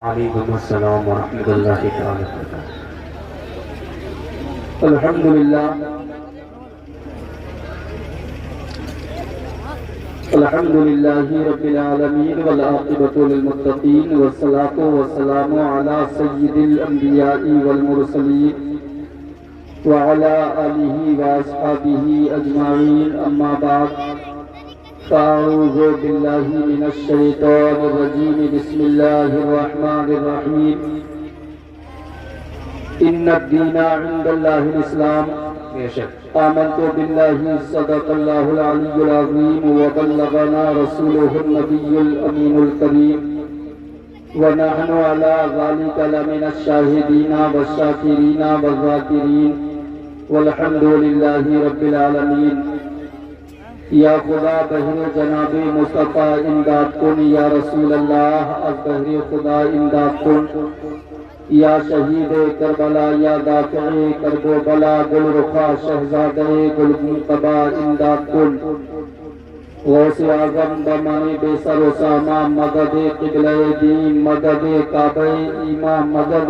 वालेकुम अस्सलाम वरहमतुल्लाहि तआला वबरकातुहू। अल्हम्दुलिल्लाहि रब्बिल आलमीन वल आक़िबतु लिल मुत्तक़ीन वस्सलातु वस्सलामु अला सय्यिदिल अंबिया'i वल मुरसलीन व अला आलिहि व अस्हाबिहि अजमाईन, अम्मा बाद। अऊज़ु बिल्लाहि मिनश शैतानिर रजीम। बिस्मिल्लाहिर रहमानिर रहीम। इन्नद-दीना इंदल्लाहिल इस्लाम। आमन्तु बिल्लाहि सदक़ल्लाहुल अलिय्युल अज़ीम व बल्लगना रसूलुहुन नबियुल अमीनुल करीम व नहनु अला ज़ालिका लमिनश शाहिदीना वश्शाकिरीना वज़ाकिरीन वल्हम्दुलिल्लाहि रब्बिल आलमीन। या खुदा बहरे जनाबे मुस्तफ़ा इमदाद कुन, या रसूल अल्लाह अज़ बहरे खुदा इमदाद कुन। या शहीद करबला, या दाफ़े करबो बला, गुल रुखा शहज़ादे गुल मुक़बा इमदाद कुन। गौसे आज़म बमाने बेसर सामा, मदद क़िबले दीन, मदद काबे ईमा, मदद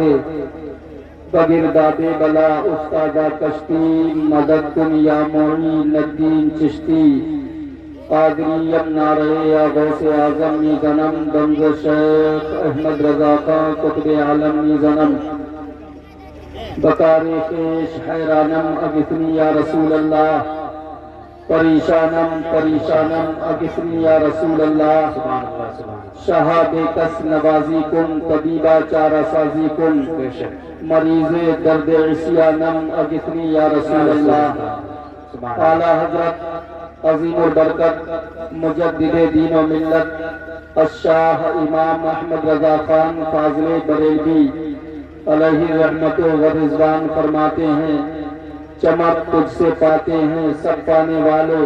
बगिरदादे बला उस्तादा कश्ती, मदद कुन या मोईनुद्दीन चिश्ती। कादरियम नारे या गौसे आज़म नी जन्म, दमज़ शेख अहमद रज़ा खां कुतुब आलम नी जन्म। बकारे ख़ेश हैरानम अगिस्नी या रसूल अल्लाह, परेशानम परेशानम अगिस्नी या रसूल अल्लाह। शहाबे कस नवाजी कुन, तबीबा चारा साजी कुन, मरीज़े दर्द इस्यानम अगिस्नी या रसूल अल्लाह। आला हज़रत अज़ीमुल बरकत मुजद्दिदे दीन व मिल्लत अश-शाह इमाम अहमद रज़ा खान फाज़िले बरेलवी अलैहि रहमतु व रिज़वान फरमाते हैं, चमक तुझसे पाते हैं सब पाने वाले,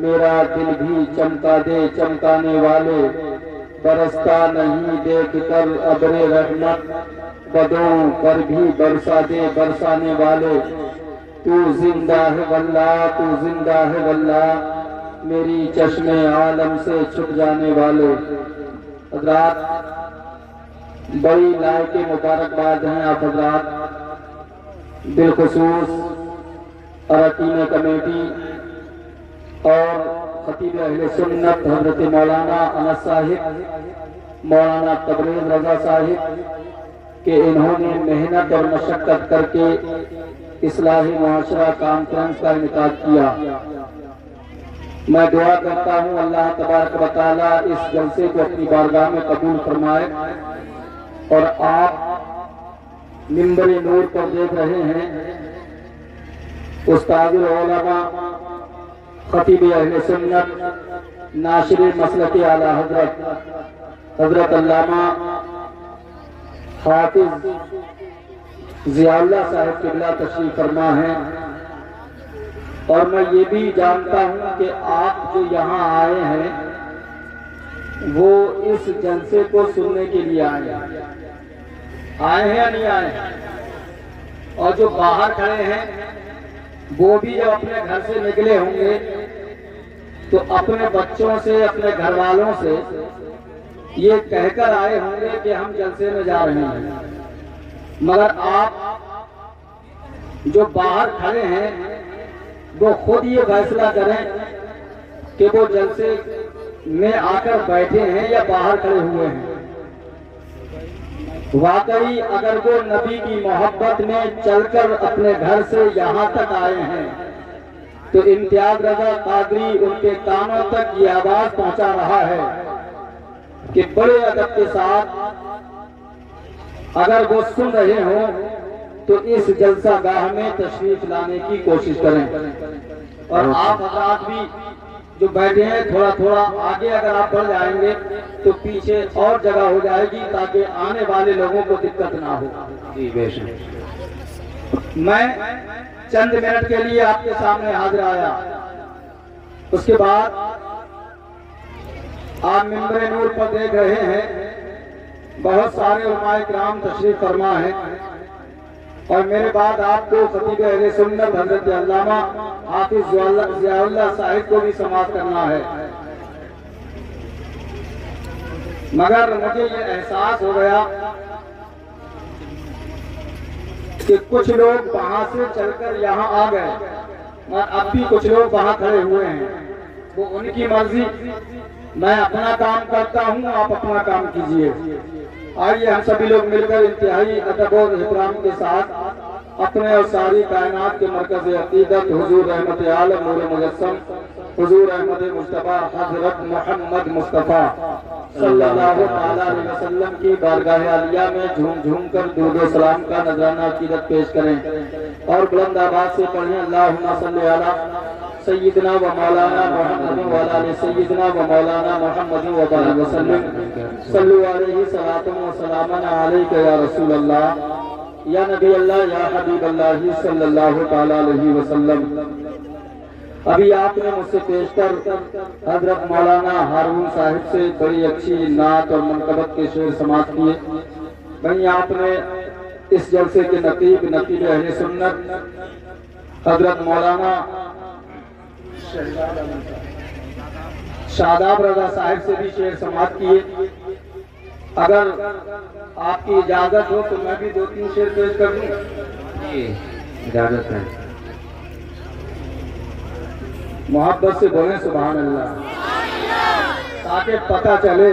मेरा दिल भी चमका दे चमकाने वाले। बरसता नहीं देख कर अब्रे रहमत, बदों पर भी बरसा दे बरसाने वाले। तू जिंदा है वल्लाह, तू जिंदा है वल्लाह, मेरी चश्मे आलम से छुप जाने वाले। हज़रात, बड़ी लायके मुबारकबाद हैं आप हज़रात, बिलखुसूस अरकीन कमेटी और खतीब अहले सुन्नत हज़रत मौलाना अनस साहिब, मौलाना तबरेज़ रज़ा साहिब कि इन्होंने मेहनत और मशक्क़त करके इस्लाही मुआशरा कॉन्फ्रेंस का इनेकाद किया। मैं दुआ करता हूँ अल्लाह तबारक व तआला इस जलसे को अपनी बारगाह में कबूल फरमाए। और आप मिंबर नूर पर देख रहे हैं उस्तादुल उलमा खतीब अहले सुन्नत नाशिर मसलक आला हज़रत अल्लामा हाफिज ज़ियाउल्लाह साहिब क़िबला तशरीफ़ फरमा है। और मैं ये भी जानता हूँ कि आप जो यहाँ आए हैं वो इस जलसे को सुनने के लिए आए हैं या नहीं आए? और जो बाहर खड़े हैं वो भी जब अपने घर से निकले होंगे तो अपने बच्चों से, अपने घर वालों से ये कहकर आए होंगे कि हम जलसे में जा रहे हैं। मगर आप जो बाहर खड़े हैं वो खुद ये फैसला करें कि वो जलसे में आकर बैठे हैं या बाहर खड़े हुए हैं। वाकई अगर वो नबी की मोहब्बत में चलकर अपने घर से यहाँ तक आए हैं तो इम्तियाज रज़ा कादरी उनके कानों तक ये आवाज पहुंचा रहा है कि बड़े अदब के साथ अगर वो सुन रहे हो तो इस जलसा गाह में तशरीफ लाने की कोशिश करें। और आप हज़रात भी जो बैठे हैं थोड़ा थोड़ा आगे अगर आप बढ़ जाएंगे तो पीछे और जगह हो जाएगी ताकि आने वाले लोगों को दिक्कत ना हो। जी बेशक। मैं चंद मिनट के लिए आपके सामने हाजिर आया, उसके बाद आप मिंबर नूर पर देख रहे हैं बहुत सारे उलमाए किराम तशरीफ फरमा है। और मेरे बाद आपको खतीब अहले सुन्नत हज़रत अल्लामा हाफिज ज़ियाउल्लाह साहिब को भी समाअत करना है। मगर मुझे ये एहसास हो गया कि कुछ लोग वहां से चलकर यहाँ आ गए और अब भी कुछ लोग वहां खड़े हुए हैं। वो उनकी मर्जी, मैं अपना काम करता हूँ, आप अपना काम कीजिए। आइए हम सभी लोग मिलकर इंतहाई अदब और एहतराम के साथ अपने और सारी कायनात के मरकज़ अक़ीदत हुजूर रहमत आलम नूर मुजस्सम हुजूर अहमद मुस्तफ़ा हज़रत मोहम्मद मुस्तफ़ा सल्लल्लाहु अलैहि वसल्लम की बारगाह आलिया में झूम झूम कर दुरूद व सलाम का नजराना अक़ीदत पेश करें और बुलंद आवाज़ से पढ़ें अल्लाहुम्मा सल्ली अला सय्यिदना व मौलाना मुहम्मद व अला सय्यिदना व मौलाना मुहम्मद व बारिक वसल्लम सल्लु अलैहि सलातु व सलामन अलैका या रसूल अल्लाह या नबी अल्लाह या हबीब अल्लाह सल्लल्लाहु तआला अलैहि वसल्लम। अभी आपने मुझसे पेशतर हजरत मौलाना हारून साहिब से बड़ी अच्छी नात और मनकबत के शेर समाप्त किए। वहीं आपने इस जलसे के नकीब अहले सुन्नत हजरत मौलाना शादाब रजा साहिब से भी शेर समाप्त किए। अगर आपकी इजाजत हो तो मैं भी 2-3 शेर पेश कर दूं। इजाजत है। मोहब्बत से बोले सुभान अल्लाह, ताकि पता चले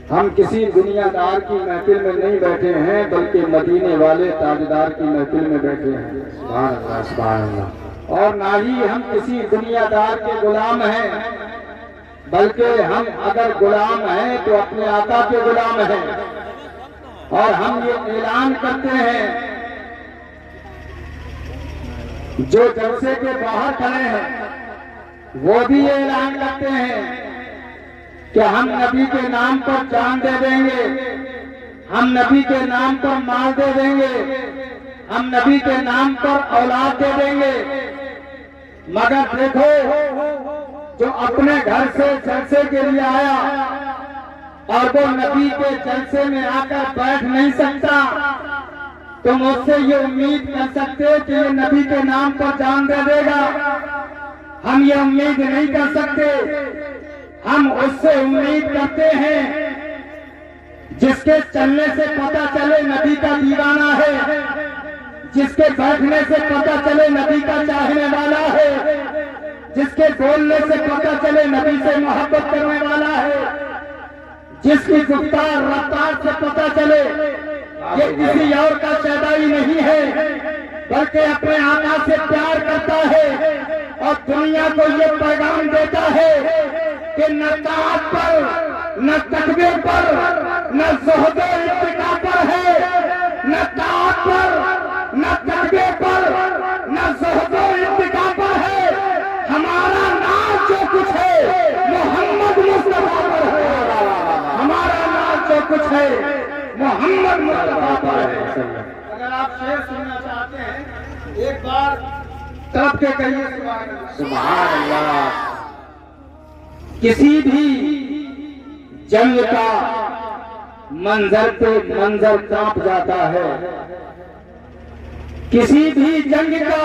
हम किसी दुनियादार की महफिल में नहीं बैठे हैं बल्कि मदीने वाले ताजदार की महफिल में बैठे हैं। सुभान अल्लाह, सुभान अल्लाह। और ना ही हम किसी दुनियादार के गुलाम हैं, बल्कि हम अगर गुलाम हैं तो अपने आका के गुलाम हैं। और हम ये ऐलान करते हैं, जो जलसे के बाहर खड़े हैं वो भी ये ऐलान करते हैं कि हम नबी के नाम पर जान दे देंगे, हम नबी के नाम पर माल दे देंगे, हम नबी के नाम पर औलाद दे देंगे। मगर देखो, जो अपने घर से जलसे के लिए आया और वो नबी के जलसे में आकर बैठ नहीं सकता, तो मुझसे ये उम्मीद कर सकते कि ये नबी के नाम पर जान दे देगा। हम ये उम्मीद नहीं कर सकते। हम उससे उम्मीद करते हैं जिसके चलने से पता चले नबी का दीवाना है, जिसके बैठने से पता चले नबी का चाहने वाला है, जिसके बोलने से पता चले नबी से मोहब्बत करने वाला है, जिसकी गुफ्तार रफ्तार से पता चले ये किसी और का शहदाई नहीं है बल्कि अपने आका से प्यार करता है और दुनिया को ये पैगाम देता है कि न ताअत पर, न तकबीर पर, न ज़ुहद इत्तिका पर है, न ताअत पर, न तकबीर पर, न ज़ुहद इत्तिका पर है। हमारा नाज जो कुछ है मोहम्मद मुस्तफा पर है। हमारा नाज जो कुछ है मोहम्मद मुस्तफा पर है। अगर आप शेर सुनना चाहते हैं एक बार तड़प के कहिए सुभान अल्लाह। किसी भी जंग का मंजर पे मंजर कांप जाता है, किसी भी जंग का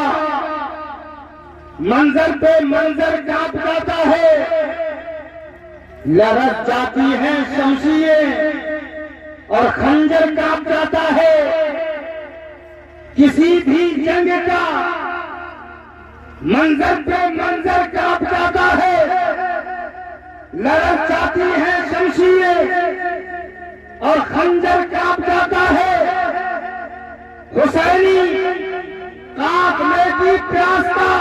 मंजर पे मंजर कांप जाता है। लरज़ जाती हैं शमशीरें और खंजर कांप जाता है। किसी भी जंग का मंजर पे मंजर कांप जाता है। लड़क जाती है शमशीरें और खंजर कांप जाता है। हुसैनी कांपने की प्यास का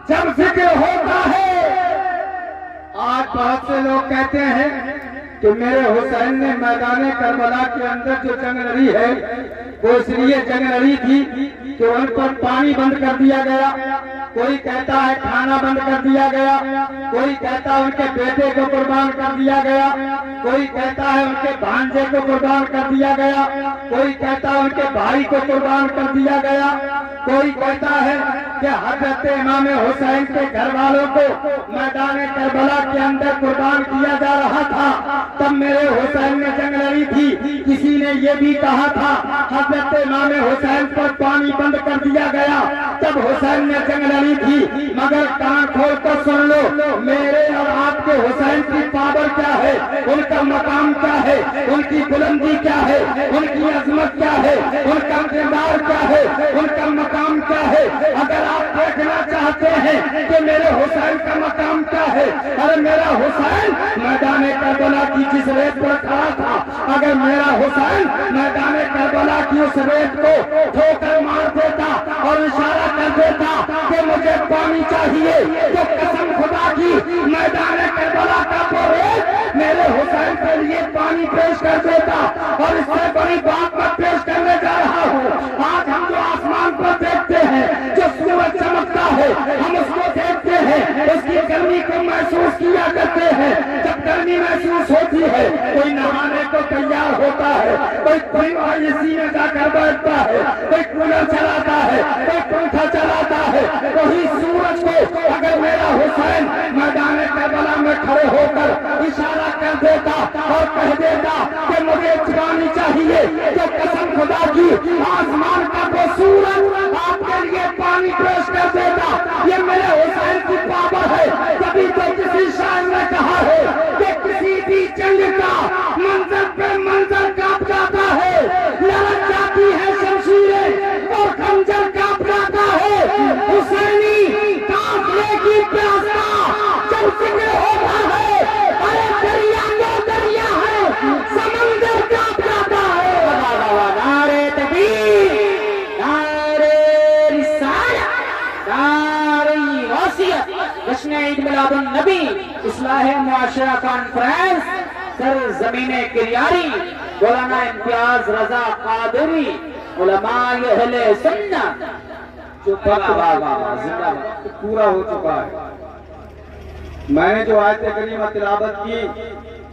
जब जिक्र होता है। आज बहुत से लोग कहते हैं कि मेरे हुसैन ने मैदान करबला के अंदर जो जंग लड़ी है वो इसलिए जंग लड़ी थी कि उन पर पानी बंद कर दिया गया। कोई कहता है खाना बंद कर दिया गया, कोई कहता है उनके बेटे को कुर्बान कर दिया गया, कोई कहता है उनके भांजे को कुर्बान कर दिया गया, कोई कहता है उनके भाई को कुर्बान कर दिया गया, कोई कहता है कि हजरत इमाम हुसैन के घर वालों को मैदान करबला के अंदर कुर्बान किया जा रहा था तब मेरे हुसैन ने जंग लड़ी थी। किसी ने ने ये भी कहा था हजरत इमाम हुसैन पर पानी बंद कर दिया गया जब हुसैन ने जंग लड़ी थी। मगर कान खोल कर सुन लो, मेरे और आपके हुसैन की पावर क्या है, उनका मकाम क्या है, उनकी बुलंदी क्या है, उनकी अजमत क्या है, उनका किरदार क्या है, उनका मकाम क्या है। अगर आप देखना चाहते हैं कि मेरे हुसैन का मकाम क्या है, अरे मेरा हुसैन मैदान करबला की जिस रेत पर खड़ा था, अगर मेरा हुसैन मैदान करबला की उस रेत को ठोकर मार देता और इशारा कर देता कि मुझे पानी चाहिए, तो कसम खुदा की मैदान करबला का वो रेत मेरे हुसैन के लिए पानी पेश कर देता। और इससे बड़ी बात मैं पेश करने जा रहा हूँ। आज हम जो आसमान पर देखते हैं, जो सूरज चमकता है, हम उसको देखते हैं, उसकी गर्मी को महसूस किया करते हैं। जब गर्मी महसूस होती है, कोई नहाने को तैयार होता है, कोई एसी में जाकर बैठता है, कोई कूलर चलाता है, कोई पंखा चलाता है। वही सूरज को अगर मेरा हुसैन मैदान करबला में खड़े होकर इशारा कर देता और कह देता कि मुझे पानी चाहिए, तो कसम खुदा की आसमान का वो सूरज आपके लिए पानी पेश कर देता। ये मेरे हुसैन की पावर है। तभी तो किसी शायर ने कहा है कि किसी भी जंग का मंजर पे मंजर कांप जाता है, लड़क जाती है शमशीरें और खंजर कांप जाता है। हुसैनी काफिले की प्यासा जब जिक्र होता है, अरे दरिया तो दरिया है, समंदर कांप जाता है। नारे तकबीर, नारे रिसालत, नारे वसीयत, जश्न ईद मिलादुन नबी, इस्लाह मुआशरा कॉन्फ्रेंस, सर जमीने किरियारी, मौलाना इम्तियाज रजा कादरी, उलमाए अहले सुन्नत। जो जिंदाबाद पूरा हो चुका है। मैंने जो आयत करीमा तिलावत की,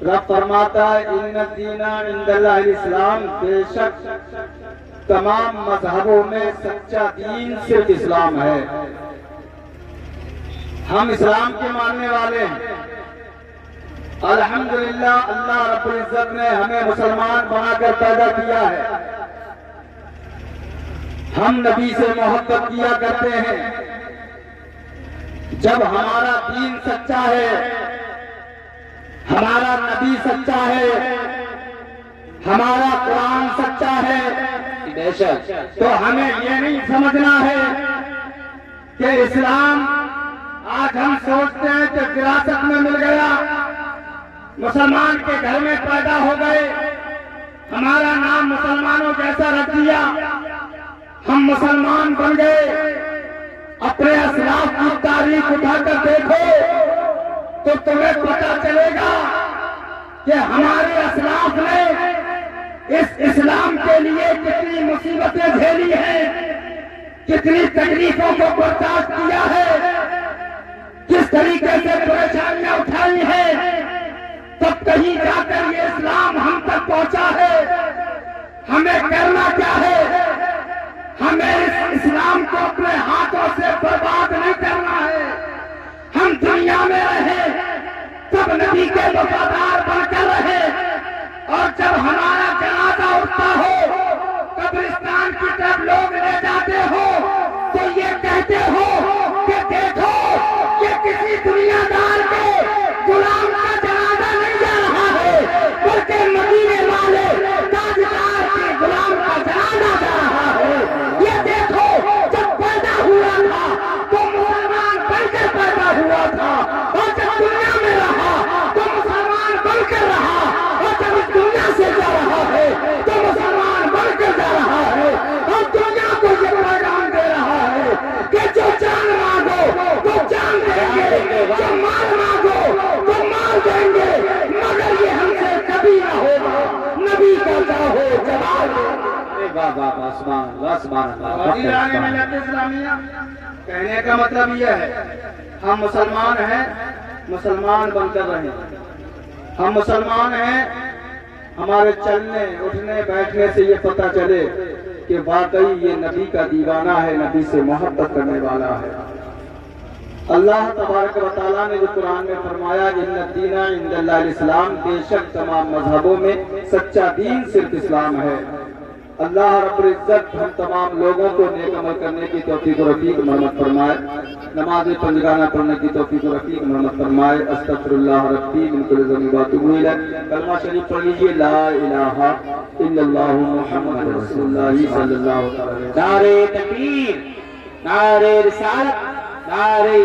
रब फरमाता है इन्ना दीना इंदल्लाहिल इस्लाम, बेशक तमाम मजहबों में सच्चा दीन सिर्फ इस्लाम है। हम इस्लाम के मानने वाले हैं। अल्हम्दुलिल्लाह अल्लाह रब्बुल इज्जत ने हमें मुसलमान बनाकर पैदा किया है। हम नबी से मोहब्बत किया करते हैं। जब हमारा दीन सच्चा है, हमारा नबी सच्चा है, हमारा कुरान सच्चा है, बेशक तो हमें ये नहीं समझना है कि इस्लाम आज हम सोचते हैं कि विरासत में मिल गया, मुसलमान के घर में पैदा हो गए, हमारा नाम मुसलमानों जैसा रख दिया, हम मुसलमान बन गए। अपने असलाफ की तारीख उठाकर देखो तो तुम्हें पता चलेगा कि हमारे असलाफ ने इस इस्लाम के लिए कितनी मुसीबतें झेली हैं, कितनी तकलीफों को बर्दाश्त किया है, किस तरीके से परेशानियां उठाई हैं, तब कहीं जाकर ये इस्लाम हम तक पहुंचा है। हमें करना क्या है? हमें इस इस्लाम को अपने हाथों से बर्बाद नहीं करना है। हम दुनिया में रहे तब नबी के वफादार बनकर रहे, और जब हमारा जनाजा उठता हो, कब्रिस्तान की तरफ लोग ले जाते हो, तो ये कहते हो कि देखो ये किसी दुनियादार के गुलाम का जनाजा नहीं जा रहा है, बल्कि मदीने वाले ताजदार के गुलाम का जनाजा जा रहा है। ये देखो जब पैदा हुआ था तो मुसलमान बनकर पैदा हुआ था, और जब दुनिया में रहा तो मुसलमान बनकर रहा, और जब इस दुनिया से जा रहा है तो मुसलमान बनकर जा रहा है। और दुनिया को ये पैगाम दे रहा है कि जो जान मांगो तो जान देंगे, जो माल मांगो तो माल देंगे, मगर ये हमसे कभी ना होगा। नबी का चाहो जवाब। कहने का मतलब यह है हम मुसलमान हैं, मुसलमान बनकर रहें। हम मुसलमान हैं, हमारे चलने उठने बैठने से ये पता चले कि कि वाकई ये नबी का दीवाना है, नबी से मोहब्बत करने वाला है। अल्लाह तबारक व तआला ने जो कुरान में फरमाया इन्ना दीना इंदल्लाहिल इस्लाम, बेशक तमाम मजहबों में सच्चा दीन सिर्फ इस्लाम है। अल्लाह रब्बुल इज्जत हम तमाम लोगों को नेक अमल करने की तौफीक व रफीक मरहमत फरमाए, नमाज पंजगाना पढ़ने की तौफीक व रफीक मरहमत फरमाए। अस्तगफिरुल्लाह रब्बी मिन कुल्ली ज़ंबिन व अतूबु इलैह। कलमा शरीफ पढ़ लीजिए, ला इलाहा इल्लल्लाहु मुहम्मदुर रसूलुल्लाह सल्लल्लाहु अलैहि वसल्लम। नारे तकबीर, नारे रिसालत, नारे